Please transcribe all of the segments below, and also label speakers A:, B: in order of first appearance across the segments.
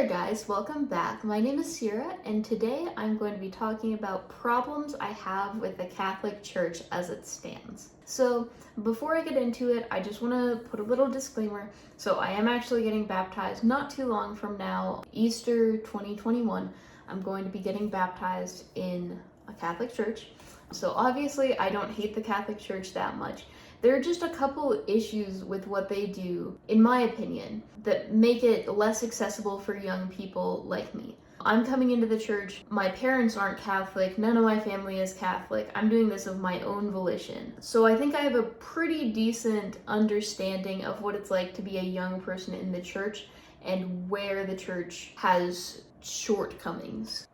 A: there guys, welcome back. My name is Sierra and today I'm going to be talking about problems I have with the Catholic Church as it stands. So before I get into it, I just want to put a little disclaimer. So I am actually getting baptized not too long from now, Easter 2021. I'm going to be getting baptized in a Catholic church. So obviously I don't hate the Catholic Church that much. There are just a couple issues with what they do, in my opinion, that make it less accessible for young people like me. I'm coming into the church, my parents aren't Catholic, none of my family is Catholic, I'm doing this of my own volition. So I think I have a pretty decent understanding of what it's like to be a young person in the church and where the church has shortcomings.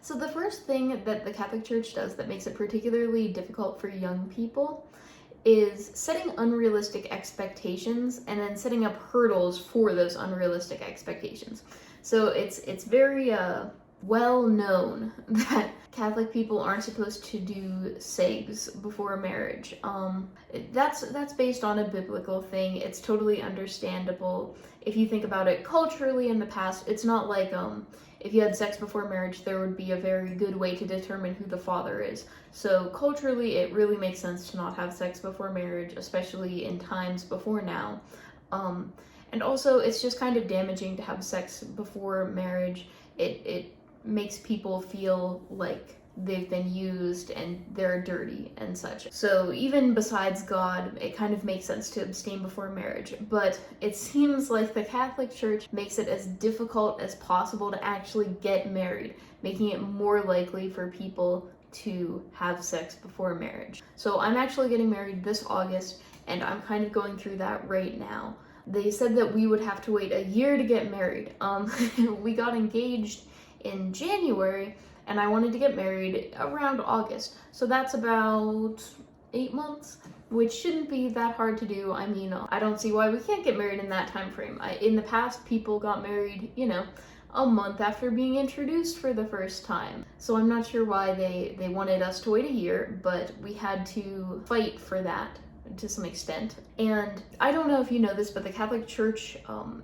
A: So the first thing that the Catholic Church does that makes it particularly difficult for young people is setting unrealistic expectations and then setting up hurdles for those unrealistic expectations. So it's very well known that Catholic people aren't supposed to do segs before marriage. That's based on a biblical thing. It's totally understandable. If you think about it culturally in the past, it's not like if you had sex before marriage, there would be a very good way to determine who the father is. So culturally, it really makes sense to not have sex before marriage, especially in times before now. And also, it's just kind of damaging to have sex before marriage. It makes people feel like they've been used and they're dirty and such. So even besides God, it kind of makes sense to abstain before marriage. But it seems like the Catholic Church makes it as difficult as possible to actually get married, making it more likely for people to have sex before marriage. So I'm actually getting married this August, and I'm kind of going through that right now. They said that we would have to wait a year to get married. We got engaged in January, and I wanted to get married around August. So that's about 8 months, which shouldn't be that hard to do. I mean, I don't see why we can't get married in that time frame. In the past, people got married, a month after being introduced for the first time. So I'm not sure why they wanted us to wait a year, but we had to fight for that to some extent. And I don't know if you know this, but the Catholic Church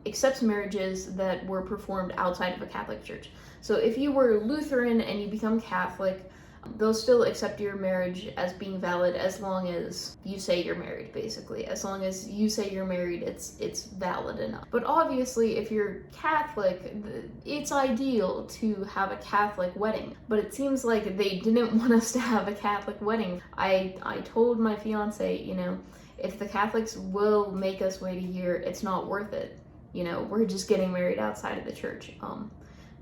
A: accepts marriages that were performed outside of a Catholic church. So if you were Lutheran and you become Catholic, they'll still accept your marriage as being valid as long as you say you're married, basically. As long as you say you're married, it's valid enough. But obviously, if you're Catholic, it's ideal to have a Catholic wedding. But it seems like they didn't want us to have a Catholic wedding. I told my fiance, if the Catholics will make us wait a year, it's not worth it. We're just getting married outside of the church.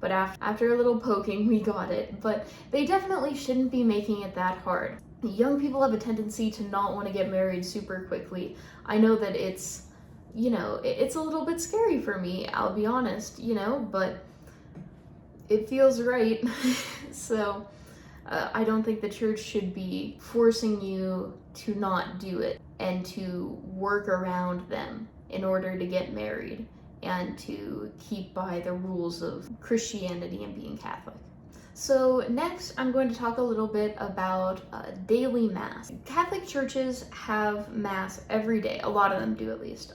A: But after a little poking, we got it. But they definitely shouldn't be making it that hard. Young people have a tendency to not want to get married super quickly. I know that it's a little bit scary for me, I'll be honest, but it feels right. So I don't think the church should be forcing you to not do it and to work around them in order to get married and to keep by the rules of Christianity and being Catholic. So next, I'm going to talk a little bit about daily Mass. Catholic churches have Mass every day. A lot of them do, at least.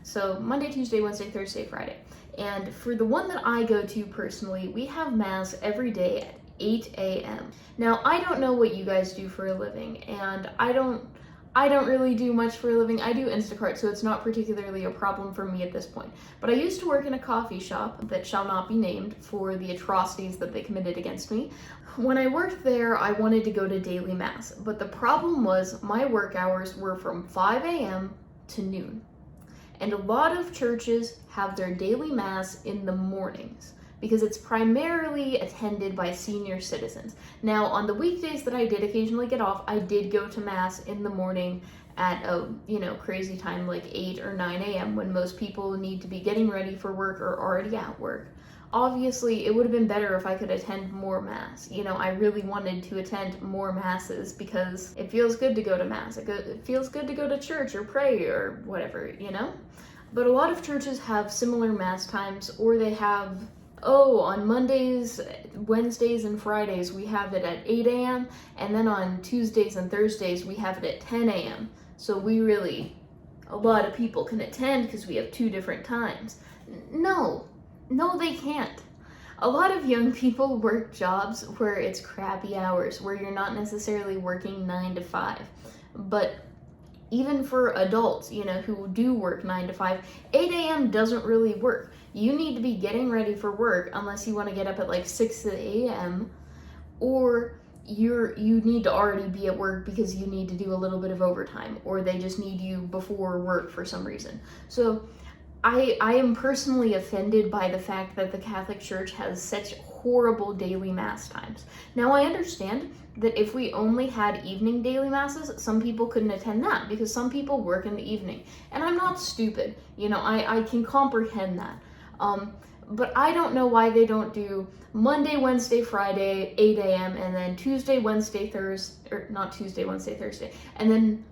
A: So Monday, Tuesday, Wednesday, Thursday, Friday. And for the one that I go to personally, we have Mass every day at 8 a.m. Now, I don't know what you guys do for a living, and I don't really do much for a living. I do Instacart, so it's not particularly a problem for me at this point. But I used to work in a coffee shop that shall not be named for the atrocities that they committed against me. When I worked there, I wanted to go to daily Mass, but the problem was my work hours were from 5 a.m. to noon. And a lot of churches have their daily Mass in the mornings, because it's primarily attended by senior citizens. Now, on the weekdays that I did occasionally get off, I did go to Mass in the morning at a, crazy time like 8 or 9 a.m. when most people need to be getting ready for work or already at work. Obviously, it would have been better if I could attend more Mass. I really wanted to attend more Masses because it feels good to go to Mass. It feels good to go to church or pray or whatever, But a lot of churches have similar Mass times, or they have on Mondays, Wednesdays, and Fridays, we have it at 8 a.m. And then on Tuesdays and Thursdays, we have it at 10 a.m. So a lot of people can attend because we have two different times. No, No, they can't. A lot of young people work jobs where it's crappy hours, where you're not necessarily working 9 to 5. But even for adults, who do work 9 to 5, 8 a.m. doesn't really work. You need to be getting ready for work unless you want to get up at like 6 a.m. or you need to already be at work because you need to do a little bit of overtime, or they just need you before work for some reason. So I am personally offended by the fact that the Catholic Church has such horrible daily mass times. Now, I understand that if we only had evening daily masses, some people couldn't attend that because some people work in the evening. And I'm not stupid, I can comprehend that. But I don't know why they don't do Monday, Wednesday, Friday, 8 a.m., and then Tuesday, Wednesday, Thursday, or not Tuesday, Wednesday, Thursday, and then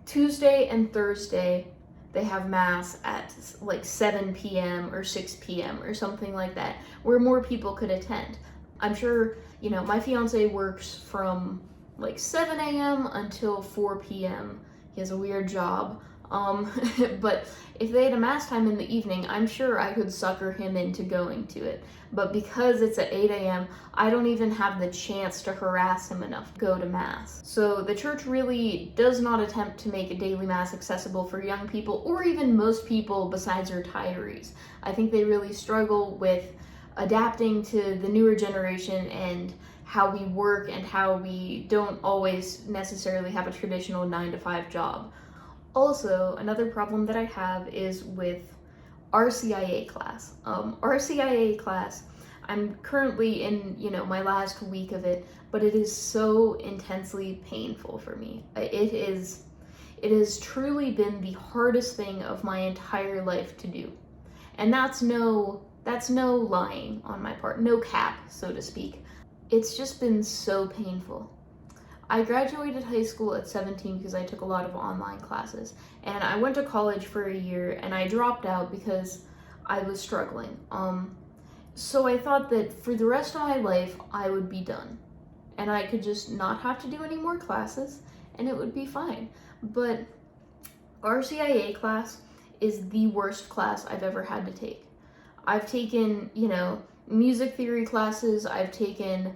A: Tuesday and Thursday, they have mass at like 7 p.m. or 6 p.m. or something like that, where more people could attend. I'm sure, my fiance works from like 7 a.m. until 4 p.m. He has a weird job. But if they had a mass time in the evening, I'm sure I could sucker him into going to it. But because it's at 8 a.m., I don't even have the chance to harass him enough to go to mass. So the church really does not attempt to make a daily mass accessible for young people, or even most people besides retirees. I think they really struggle with adapting to the newer generation and how we work and how we don't always necessarily have a traditional 9 to 5 job. Also, another problem that I have is with RCIA class. RCIA class, I'm currently in, my last week of it, but it is so intensely painful for me. It has truly been the hardest thing of my entire life to do. And that's no lying on my part, no cap, so to speak. It's just been so painful. I graduated high school at 17 because I took a lot of online classes, and I went to college for a year and I dropped out because I was struggling. So I thought that for the rest of my life I would be done and I could just not have to do any more classes and it would be fine. But RCIA class is the worst class I've ever had to take. I've taken, music theory classes, I've taken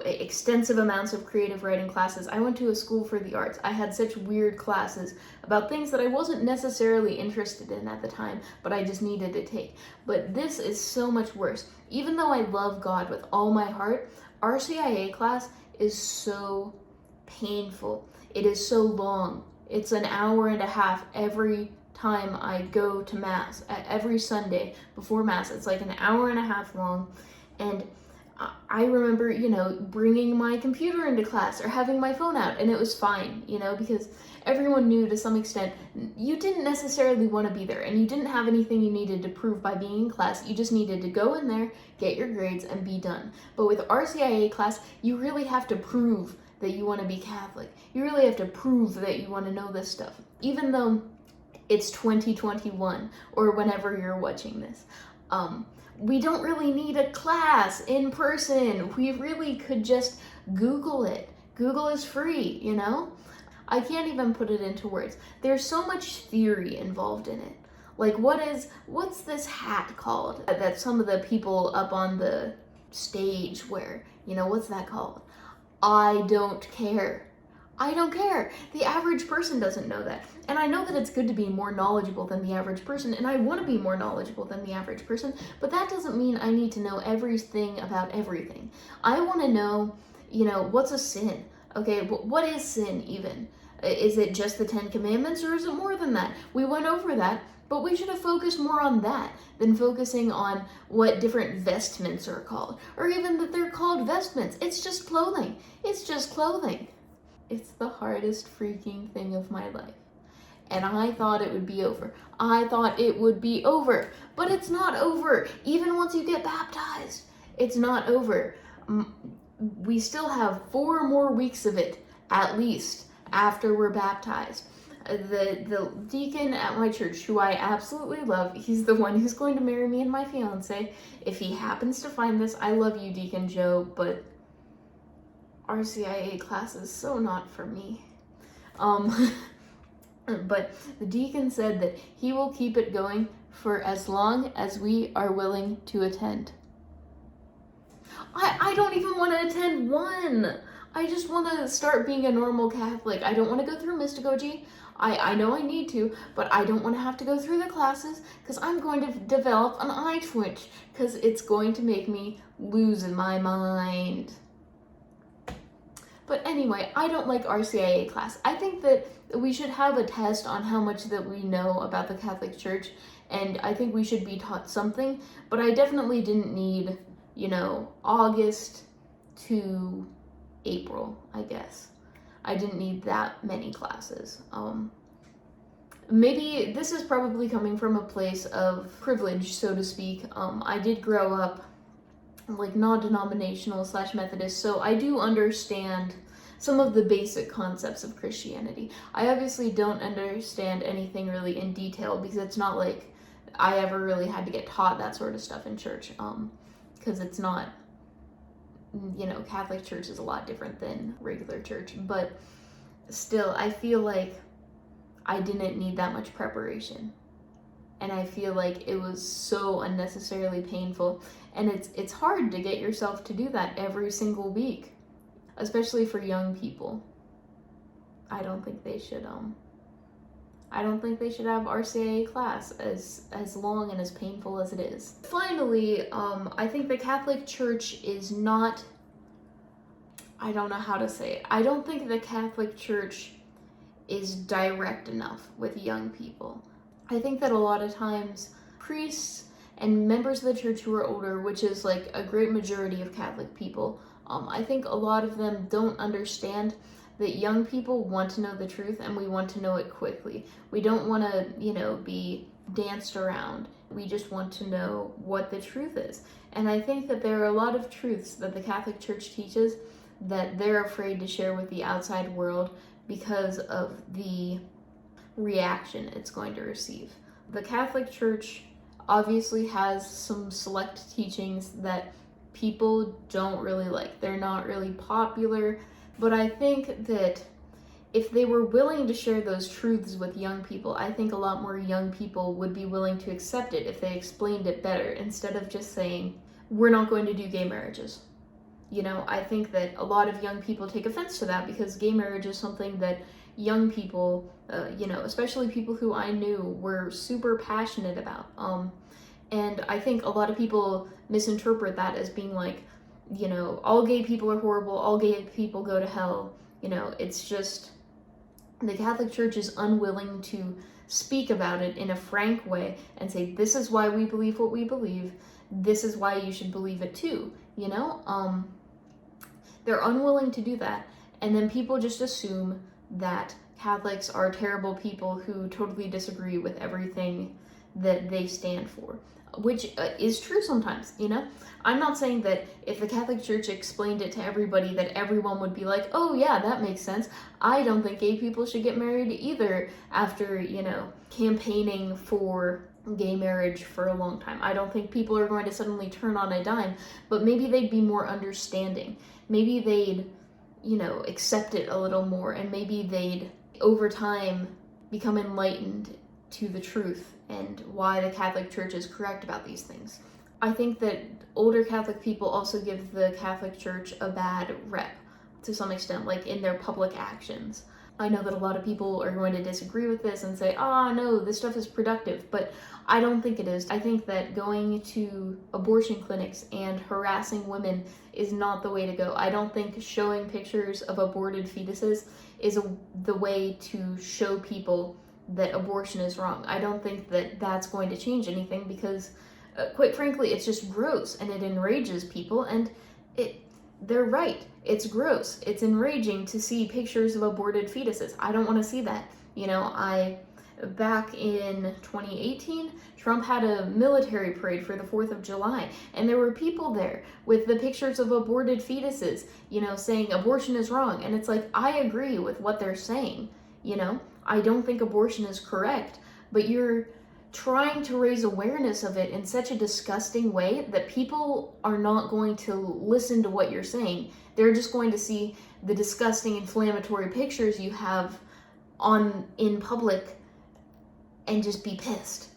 A: extensive amounts of creative writing classes. I went to a school for the arts. I had such weird classes about things that I wasn't necessarily interested in at the time, but I just needed to take. But this is so much worse. Even though I love God with all my heart, RCIA class is so painful. It is so long. It's an hour and a half every time I go to mass. Every Sunday before mass, it's like an hour and a half long. And I remember, bringing my computer into class or having my phone out, and it was fine, because everyone knew to some extent you didn't necessarily want to be there and you didn't have anything you needed to prove by being in class. You just needed to go in there, get your grades, and be done. But with RCIA class, you really have to prove that you want to be Catholic. You really have to prove that you want to know this stuff, even though it's 2021 or whenever you're watching this. We don't really need a class in person. We really could just Google it. Google is free, I can't even put it into words. There's so much theory involved in it. Like, what's this hat called that some of the people up on the stage wear? What's that called? I don't care. I don't care. The average person doesn't know that. And I know that it's good to be more knowledgeable than the average person, and I want to be more knowledgeable than the average person, but that doesn't mean I need to know everything about everything. I want to know, what's a sin? Okay, what is sin even? Is it just the 10 Commandments, or is it more than that? We went over that, but we should have focused more on that than focusing on what different vestments are called, or even that they're called vestments. It's just clothing. It's just clothing. It's the hardest freaking thing of my life. And I thought it would be over. I thought it would be over. But it's not over. Even once you get baptized, it's not over. We still have 4 more weeks of it, at least, after we're baptized. The deacon at my church, who I absolutely love, he's the one who's going to marry me and my fiance. If he happens to find this, I love you, Deacon Joe, but RCIA class is so not for me. but the deacon said that he will keep it going for as long as we are willing to attend. I don't even want to attend one. I just want to start being a normal Catholic. I don't want to go through mystagogy. I know I need to, but I don't want to have to go through the classes because I'm going to develop an eye twitch because it's going to make me lose my mind. But anyway, I don't like RCIA class. I think that we should have a test on how much that we know about the Catholic Church, and I think we should be taught something, but I definitely didn't need, August to April, I guess. I didn't need that many classes. Maybe this is probably coming from a place of privilege, so to speak. I did grow up like non-denominational / Methodist, so I do understand some of the basic concepts of Christianity. I obviously don't understand anything really in detail because it's not like I ever really had to get taught that sort of stuff in church, because it's not, Catholic Church is a lot different than regular church, but still, I feel like I didn't need that much preparation. And I feel like it was so unnecessarily painful. And it's hard to get yourself to do that every single week, especially for young people. I don't think they should have RCIA class as long and as painful as it is. Finally, I think the Catholic Church is not, I don't know how to say it. I don't think the Catholic Church is direct enough with young people. I think that a lot of times priests and members of the church who are older, which is like a great majority of Catholic people, I think a lot of them don't understand that young people want to know the truth and we want to know it quickly. We don't want to, be danced around. We just want to know what the truth is. And I think that there are a lot of truths that the Catholic Church teaches that they're afraid to share with the outside world because of the reaction it's going to receive. The Catholic Church obviously has some select teachings that people don't really like. They're not really popular, but I think that if they were willing to share those truths with young people, I think a lot more young people would be willing to accept it if they explained it better instead of just saying, we're not going to do gay marriages. I think that a lot of young people take offense to that because gay marriage is something that young people, especially people who I knew, were super passionate about. And I think a lot of people misinterpret that as being like, all gay people are horrible, all gay people go to hell. It's just the Catholic Church is unwilling to speak about it in a frank way and say, this is why we believe what we believe, this is why you should believe it too, They're unwilling to do that, and then people just assume that Catholics are terrible people who totally disagree with everything that they stand for, which is true sometimes, I'm not saying that if the Catholic Church explained it to everybody that everyone would be like, oh yeah, that makes sense. I don't think gay people should get married either after, campaigning for gay marriage for a long time. I don't think people are going to suddenly turn on a dime, but maybe they'd be more understanding. Maybe they'd, accept it a little more, and maybe they'd, over time, become enlightened to the truth and why the Catholic Church is correct about these things. I think that older Catholic people also give the Catholic Church a bad rep to some extent, like in their public actions. I know that a lot of people are going to disagree with this and say, no, this stuff is productive, but I don't think it is. I think that going to abortion clinics and harassing women is not the way to go. I don't think showing pictures of aborted fetuses is the way to show people that abortion is wrong. I don't think that that's going to change anything because, quite frankly, it's just gross and it enrages people, and they're right. It's gross. It's enraging to see pictures of aborted fetuses. I don't want to see that. Back in 2018, Trump had a military parade for the 4th of July, and there were people there with the pictures of aborted fetuses, saying abortion is wrong. And it's like, I agree with what they're saying, I don't think abortion is correct, but you're trying to raise awareness of it in such a disgusting way that people are not going to listen to what you're saying. They're just going to see the disgusting inflammatory pictures you have in public and just be pissed.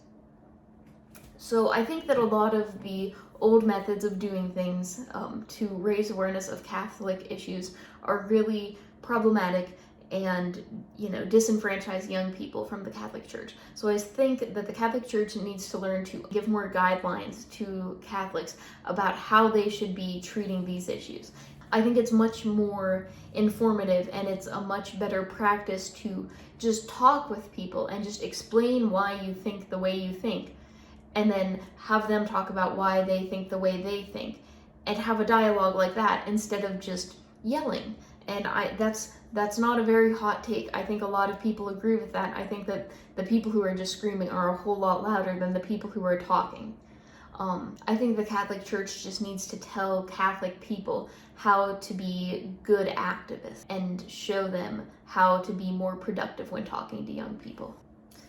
A: So I think that a lot of the old methods of doing things to raise awareness of Catholic issues are really problematic and, disenfranchise young people from the Catholic Church. So I think that the Catholic Church needs to learn to give more guidelines to Catholics about how they should be treating these issues. I think it's much more informative and it's a much better practice to just talk with people and just explain why you think the way you think, and then have them talk about why they think the way they think, and have a dialogue like that instead of just yelling. And that's not a very hot take. I think a lot of people agree with that. I think that the people who are just screaming are a whole lot louder than the people who are talking. I think the Catholic Church just needs to tell Catholic people how to be good activists and show them how to be more productive when talking to young people.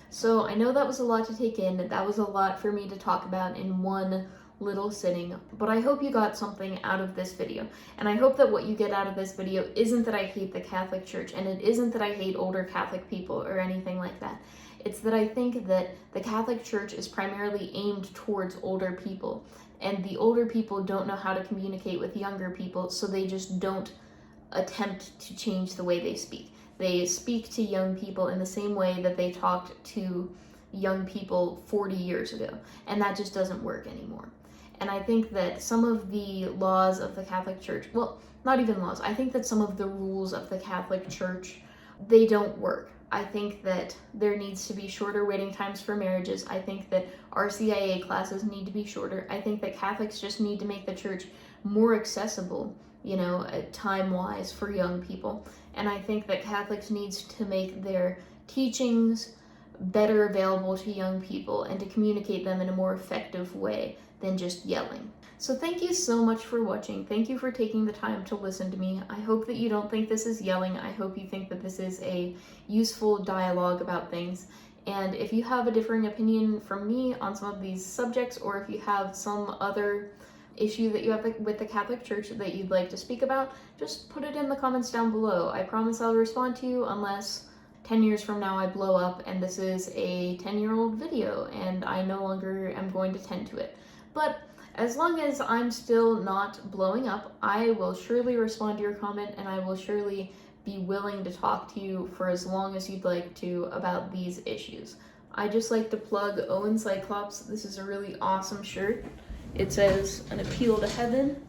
A: So I know that was a lot to take in. That was a lot for me to talk about in one little sitting, but I hope you got something out of this video. And I hope that what you get out of this video isn't that I hate the Catholic Church, and it isn't that I hate older Catholic people or anything like that. It's that I think that the Catholic Church is primarily aimed towards older people, and the older people don't know how to communicate with younger people, so they just don't attempt to change the way they speak. They speak to young people in the same way that they talked to young people 40 years ago, and that just doesn't work anymore. And I think that some of the laws of the Catholic Church, well, not even laws, I think that some of the rules of the Catholic Church, they don't work. I think that there needs to be shorter waiting times for marriages. I think that RCIA classes need to be shorter. I think that Catholics just need to make the church more accessible, time-wise for young people. And I think that Catholics needs to make their teachings better available to young people and to communicate them in a more effective way than just yelling. So thank you so much for watching. Thank you for taking the time to listen to me. I hope that you don't think this is yelling. I hope you think that this is a useful dialogue about things. And if you have a differing opinion from me on some of these subjects, or if you have some other issue that you have with the Catholic Church that you'd like to speak about, just put it in the comments down below. I promise I'll respond to you unless 10 years from now I blow up and this is a 10-year-old video and I no longer am going to tend to it. But as long as I'm still not blowing up, I will surely respond to your comment, and I will surely be willing to talk to you for as long as you'd like to about these issues. I just like to plug Owen Cyclops. This is a really awesome shirt. It says "An Appeal to Heaven."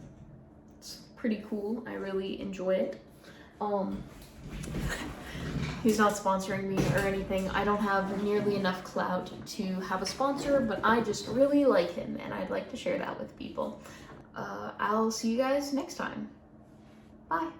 A: It's pretty cool. I really enjoy it. He's not sponsoring me or anything. I don't have nearly enough clout to have a sponsor, but I just really like him and I'd like to share that with people. I'll see you guys next time. Bye.